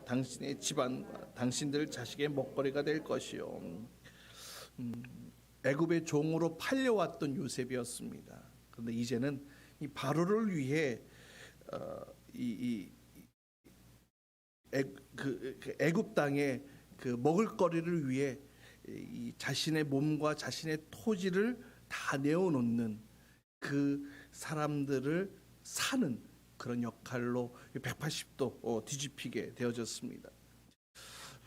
당신의 집안과 당신들 자식의 먹거리가 될 것이요. 애굽의 종으로 팔려왔던 요셉이었습니다. 그런데 이제는 이 바로를 위해 애굽 땅에 그 먹을거리를 위해 이 자신의 몸과 자신의 토지를 다 내어놓는 그 사람들을 사는 그런 역할로 180도 뒤집히게 되어졌습니다.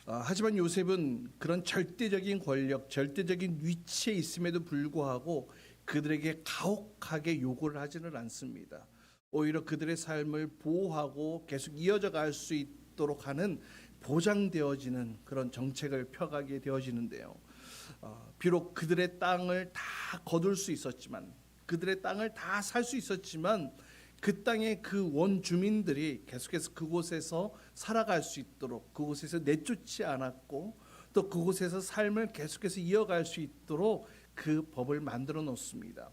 하지만 요셉은 그런 절대적인 권력, 절대적인 위치에 있음에도 불구하고 그들에게 가혹하게 요구를 하지는 않습니다. 오히려 그들의 삶을 보호하고 계속 이어져 갈 수 있도록 하는 보장되어지는 그런 정책을 펴가게 되어지는데요. 비록 그들의 땅을 다 거둘 수 있었지만, 그들의 땅을 다 살 수 있었지만 그 땅의 그 원주민들이 계속해서 그곳에서 살아갈 수 있도록 그곳에서 내쫓지 않았고, 또 그곳에서 삶을 계속해서 이어갈 수 있도록 그 법을 만들어 놓습니다.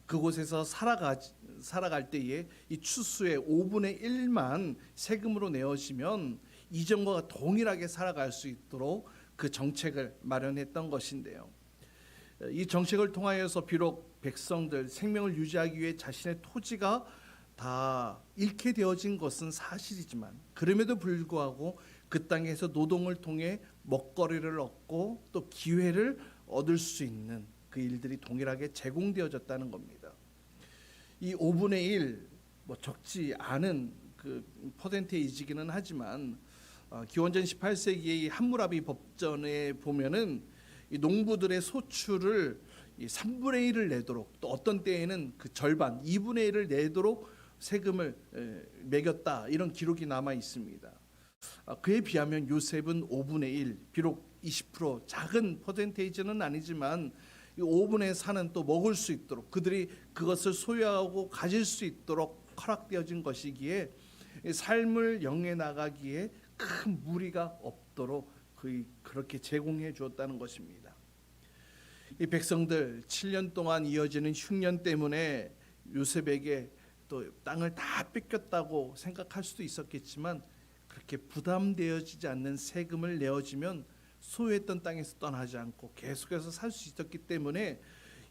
그곳에서 살아갈 때에 이 추수의 5분의 1만 세금으로 내어지면 이전과 동일하게 살아갈 수 있도록 그 정책을 마련했던 것인데요. 이 정책을 통하여서 비록 백성들 생명을 유지하기 위해 자신의 토지가 다 잃게 되어진 것은 사실이지만, 그럼에도 불구하고 그 땅에서 노동을 통해 먹거리를 얻고 또 기회를 얻을 수 있는 그 일들이 동일하게 제공되어졌다는 겁니다. 이 5분의 1, 적지 않은 그 퍼센테이지기는 하지만 기원전 18세기의 함무라비 법전에 보면은 이 농부들의 소출을 3분의 1을 내도록, 또 어떤 때에는 그 절반 2분의 1을 내도록 세금을 매겼다, 이런 기록이 남아 있습니다. 그에 비하면 요셉은 5분의 1, 비록 20% 작은 퍼센테이지는 아니지만 이 5분의 4는 또 먹을 수 있도록, 그들이 그것을 소유하고 가질 수 있도록 허락되어진 것이기에 삶을 영해 나가기에 큰 무리가 없도록 그렇게 제공해 주었다는 것입니다. 이 백성들 7년 동안 이어지는 흉년 때문에 요셉에게 또 땅을 다 뺏겼다고 생각할 수도 있었겠지만, 그렇게 부담되어지지 않는 세금을 내어지면 소유했던 땅에서 떠나지 않고 계속해서 살 수 있었기 때문에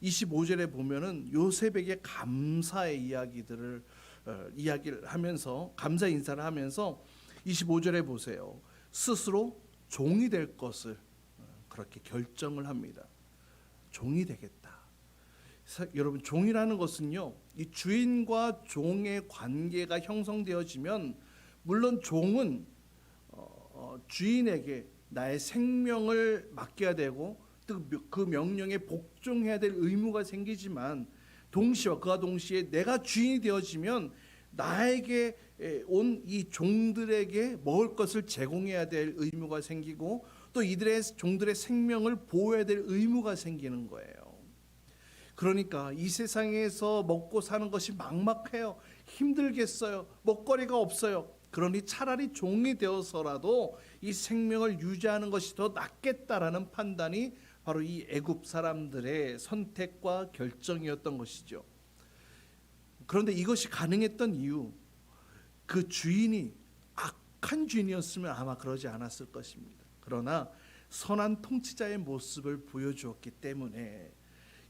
25절에 보면은 요셉에게 감사의 이야기를 하면서, 감사 인사를 하면서 25절에 보세요. 스스로 종이 될 것을 그렇게 결정을 합니다. 종이 되겠다. 여러분, 종이라는 것은요, 이 주인과 종의 관계가 형성되어지면, 물론 종은 주인에게 나의 생명을 맡겨야 되고 또 그 명령에 복종해야 될 의무가 생기지만, 그와 동시에 내가 주인이 되어지면 나에게 온 이 종들에게 먹을 것을 제공해야 될 의무가 생기고, 또 종들의 생명을 보호해야 될 의무가 생기는 거예요. 그러니까 이 세상에서 먹고 사는 것이 막막해요. 힘들겠어요. 먹거리가 없어요. 그러니 차라리 종이 되어서라도 이 생명을 유지하는 것이 더 낫겠다라는 판단이 바로 이 애굽 사람들의 선택과 결정이었던 것이죠. 그런데 이것이 가능했던 이유, 그 주인이 악한 주인이었으면 아마 그러지 않았을 것입니다. 그러나 선한 통치자의 모습을 보여주었기 때문에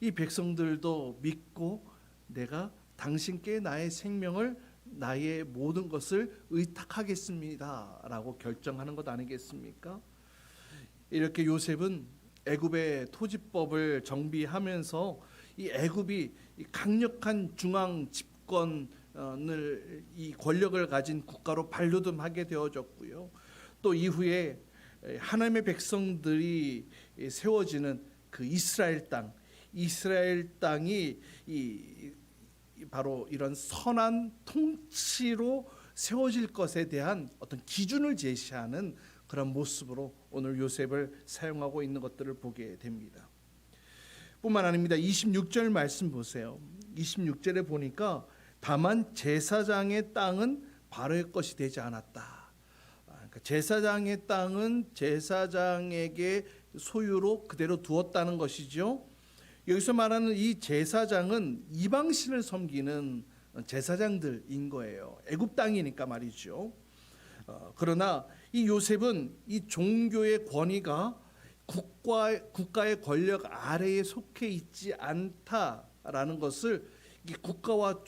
이 백성들도 믿고, 내가 당신께 나의 생명을, 나의 모든 것을 의탁하겠습니다 라고 결정하는 것 아니겠습니까? 이렇게 요셉은 애굽의 토지법을 정비하면서 이 애굽이 강력한 중앙 집권을, 이 권력을 가진 국가로 발돋움하게 되어졌고요. 또 이후에 하나님의 백성들이 세워지는 그 이스라엘 땅이 바로 이런 선한 통치로 세워질 것에 대한 어떤 기준을 제시하는 그런 모습으로 오늘 요셉을 사용하고 있는 것들을 보게 됩니다. 뿐만 아닙니다. 26절 말씀 보세요. 26절에 보니까 다만 제사장의 땅은 바로의 것이 되지 않았다. 그러니까 제사장의 땅은 제사장에게 소유로 그대로 두었다는 것이죠. 여기서 말하는 이 제사장은 이방신을 섬기는 제사장들인 거예요. 애굽 땅이니까 말이죠. 그러나 이 요셉은 이 종교의 권위가 국가의 권력 아래에 속해 있지 않다라는 것을 이 국가와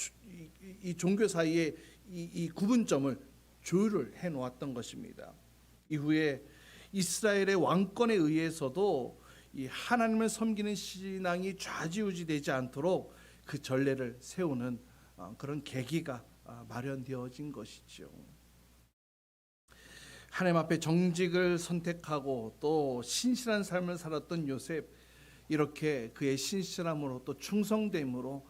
이 종교 사이에 이 구분점을 조율을 해 놓았던 것입니다. 이후에 이스라엘의 왕권에 의해서도 이 하나님을 섬기는 신앙이 좌지우지되지 않도록 그 전례를 세우는 그런 계기가 마련되어진 것이죠. 하나님 앞에 정직을 선택하고 또 신실한 삶을 살았던 요셉, 이렇게 그의 신실함으로 또 충성됨으로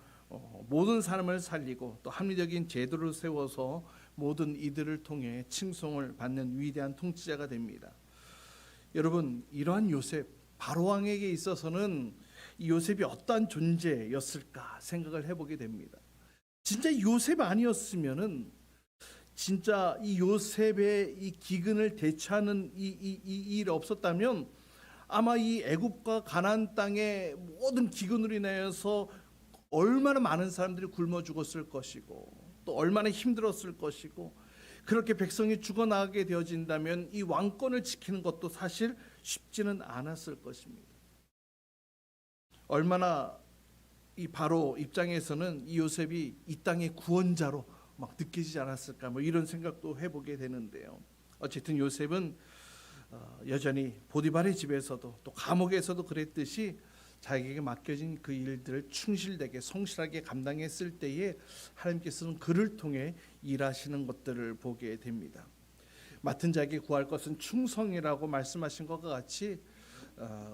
모든 사람을 살리고 또 합리적인 제도를 세워서 모든 이들을 통해 칭송을 받는 위대한 통치자가 됩니다. 여러분, 이러한 요셉, 바로 왕에게 있어서는 이 요셉이 어떠한 존재였을까 생각을 해보게 됩니다. 진짜 요셉 아니었으면은 진짜 이 요셉의 이 기근을 대처하는 이 일이 없었다면 아마 이 애굽과 가나안 땅의 모든 기근으로 인하여서 얼마나 많은 사람들이 굶어 죽었을 것이고 또 얼마나 힘들었을 것이고, 그렇게 백성이 죽어나가게 되어진다면 이 왕권을 지키는 것도 사실 쉽지는 않았을 것입니다. 얼마나 이 바로 입장에서는 이 요셉이 이 땅의 구원자로 막 느끼지 않았을까, 뭐 이런 생각도 해보게 되는데요. 어쨌든 요셉은 여전히 보디발의 집에서도 또 감옥에서도 그랬듯이 자기에게 맡겨진 그 일들을 충실되게 성실하게 감당했을 때에 하나님께서는 그를 통해 일하시는 것들을 보게 됩니다. 맡은 자에게 구할 것은 충성이라고 말씀하신 것과 같이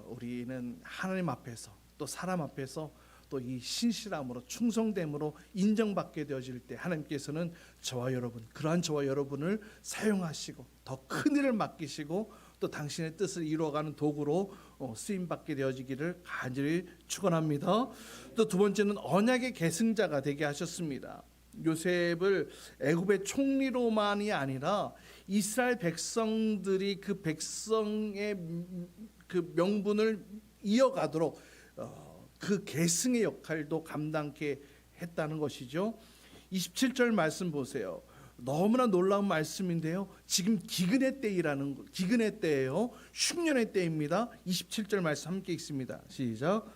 우리는 하나님 앞에서 또 사람 앞에서 또 이 신실함으로 충성됨으로 인정받게 되어질 때 하나님께서는 저와 여러분, 그러한 저와 여러분을 사용하시고 더 큰 일을 맡기시고 또 당신의 뜻을 이루어가는 도구로 쓰임받게 되어지기를 간절히 축원합니다. 또 두 번째는 언약의 계승자가 되게 하셨습니다. 요셉을 애굽의 총리로만이 아니라 이스라엘 백성들이 그 백성의 그 명분을 이어가도록 그 계승의 역할도 감당케 했다는 것이죠. 27절 말씀 보세요. 너무나 놀라운 말씀인데요. 지금 기근의 때예요. 흉년의 때입니다. 27절 말씀 함께 읽습니다. 시작.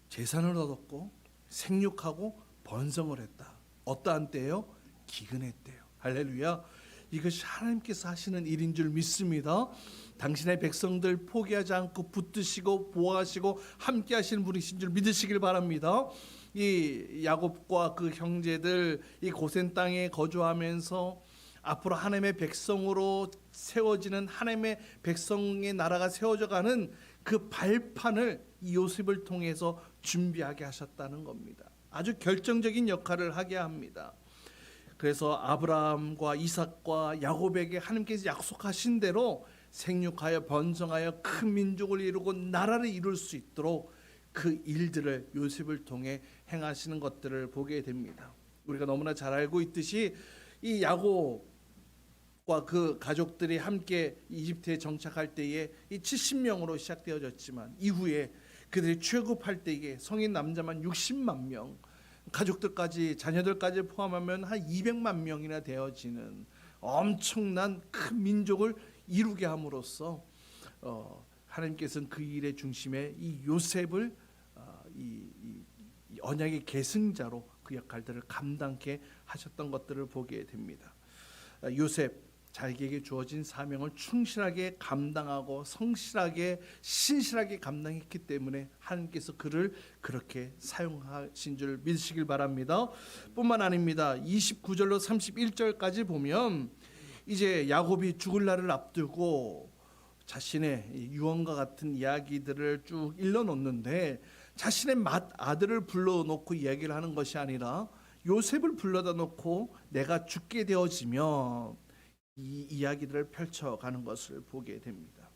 재산을 얻었고 생육하고 번성을 했다. 어떠한 때예요? 기근의 때요. 할렐루야. 이것이 하나님께서 하시는 일인 줄 믿습니다. 당신의 백성들 포기하지 않고 붙드시고 보호하시고 함께 하시는 분이신 줄 믿으시길 바랍니다. 이 야곱과 그 형제들 이 고센 땅에 거주하면서 앞으로 하나님의 백성으로 세워지는 하나님의 백성의 나라가 세워져가는 그 발판을 이 요셉을 통해서 준비하게 하셨다는 겁니다. 아주 결정적인 역할을 하게 합니다. 그래서 아브라함과 이삭과 야곱에게 하나님께서 약속하신 대로 생육하여 번성하여 큰 민족을 이루고 나라를 이룰 수 있도록 그 일들을 요셉을 통해 행하시는 것들을 보게 됩니다. 우리가 너무나 잘 알고 있듯이 이 야곱과 그 가족들이 함께 이집트에 정착할 때에 이 70명으로 시작되어졌지만 이후에 그들이 출국할 때에 성인 남자만 60만 명, 가족들까지 자녀들까지 포함하면 한 200만 명이나 되어지는 엄청난 큰 민족을 이루게 함으로써 하나님께서는 그 일의 중심에 이 요셉을 이 언약의 계승자로 그 역할들을 감당케 하셨던 것들을 보게 됩니다. 요셉, 자기에게 주어진 사명을 충실하게 감당하고 성실하게 신실하게 감당했기 때문에 하나님께서 그를 그렇게 사용하신 줄 믿으시길 바랍니다. 뿐만 아닙니다. 29절로 31절까지 보면 이제 야곱이 죽을 날을 앞두고 자신의 유언과 같은 이야기들을 쭉 일러놓는데 자신의 맏아들을 불러놓고 이야기를 하는 것이 아니라 요셉을 불러다 놓고 내가 죽게 되어지면 이 이야기들을 펼쳐가는 것을 보게 됩니다.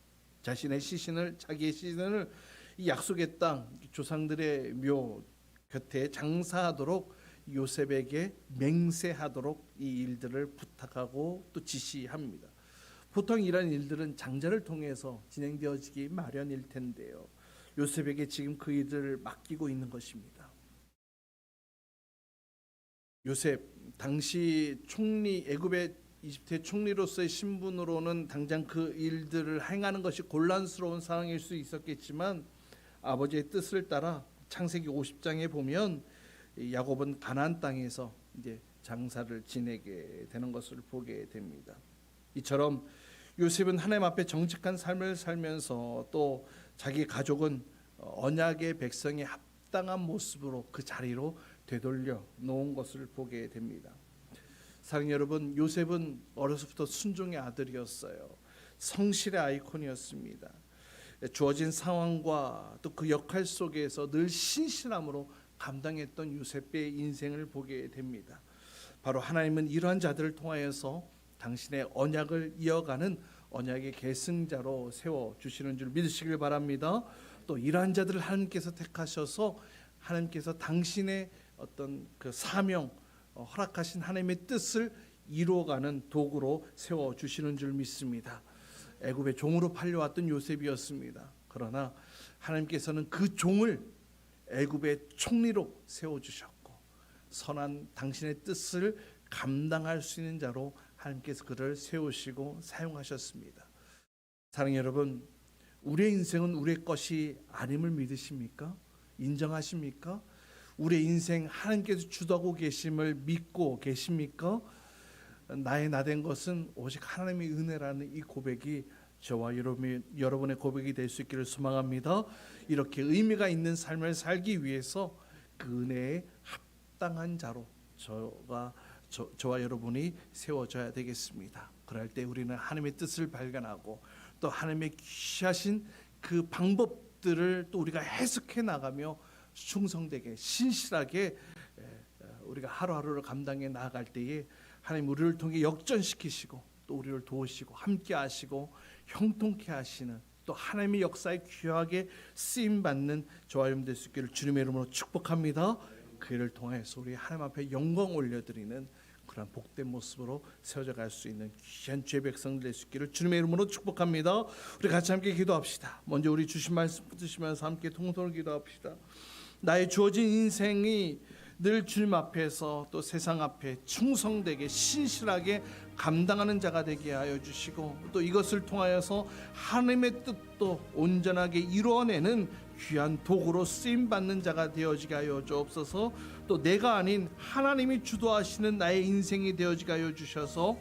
자기의 시신을 이 약속의 땅 조상들의 묘 곁에 장사하도록 요셉에게 맹세하도록 이 일들을 부탁하고 또 지시합니다. 보통 이런 일들은 장자를 통해서 진행되어지기 마련일 텐데요. 요셉에게 지금 그 일을 맡기고 있는 것입니다. 요셉 당시 총리, 애굽의 이집트의 총리로서의 신분으로는 당장 그 일들을 행하는 것이 곤란스러운 상황일 수 있었겠지만 아버지의 뜻을 따라 창세기 50장에 보면 야곱은 가나안 땅에서 이제 장사를 지내게 되는 것을 보게 됩니다. 이처럼 요셉은 하나님 앞에 정직한 삶을 살면서 또 자기 가족은 언약의 백성의 합당한 모습으로 그 자리로 되돌려 놓은 것을 보게 됩니다. 사랑하는 여러분, 요셉은 어려서부터 순종의 아들이었어요. 성실의 아이콘이었습니다. 주어진 상황과 또 그 역할 속에서 늘 신실함으로 감당했던 요셉의 인생을 보게 됩니다. 바로 하나님은 이러한 자들을 통하여서 당신의 언약을 이어가는 언약의 계승자로 세워주시는 줄 믿으시길 바랍니다. 또 이러한 자들을 하나님께서 택하셔서 하나님께서 당신의 어떤 그 사명, 허락하신 하나님의 뜻을 이루어가는 도구로 세워주시는 줄 믿습니다. 애굽의 종으로 팔려왔던 요셉이었습니다. 그러나 하나님께서는 그 종을 애굽의 총리로 세워주셨고 선한 당신의 뜻을 감당할 수 있는 자로 하나님께서 그를 세우시고 사용하셨습니다. 사랑하는 여러분, 우리의 인생은 우리의 것이 아님을 믿으십니까? 인정하십니까? 우리의 인생 하나님께서 주도하고 계심을 믿고 계십니까? 나의 나된 것은 오직 하나님의 은혜라는 이 고백이 저와 여러분의 고백이 될 수 있기를 소망합니다. 이렇게 의미가 있는 삶을 살기 위해서 그 은혜에 합당한 자로 저와 여러분이 세워져야 되겠습니다. 그럴 때 우리는 하나님의 뜻을 발견하고 또 하나님의 귀하신 그 방법들을 또 우리가 해석해 나가며 충성되게 신실하게 우리가 하루하루를 감당해 나아갈 때에 하나님 우리를 통해 역전시키시고 또 우리를 도우시고 함께 하시고 형통케 하시는 또 하나님의 역사에 귀하게 쓰임 받는 저와 여러분 될 수 있기를 주님의 이름으로 축복합니다. 그 일을 통해서 우리 하나님 앞에 영광 올려드리는 그런 복된 모습으로 세워져 갈 수 있는 귀한 주의 백성들 될 수 있기를 주님의 이름으로 축복합니다. 우리 같이 함께 기도합시다. 먼저 우리 주신 말씀 붙드시면서 함께 통성을 기도합시다. 나의 주어진 인생이 늘 주님 앞에서 또 세상 앞에 충성되게 신실하게 감당하는 자가 되게 하여 주시고 또 이것을 통하여서 하나님의 뜻도 온전하게 이루어내는 귀한 도구로 쓰임받는 자가 되어지게 하여 주옵소서. 또 내가 아닌 하나님이 주도하시는 나의 인생이 되어지게 하여 주셔서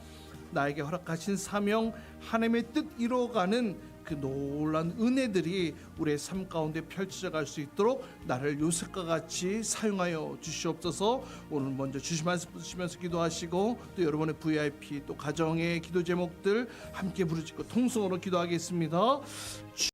나에게 허락하신 사명 하나님의 뜻 이루어가는 그 놀라운 은혜들이 우리의 삶 가운데 펼쳐져 갈 수 있도록 나를 요셉과 같이 사용하여 주시옵소서. 오늘 먼저 주신 말씀 붙으시면서 기도하시고 또 여러분의 VIP 또 가정의 기도 제목들 함께 부르짖고 통성으로 기도하겠습니다.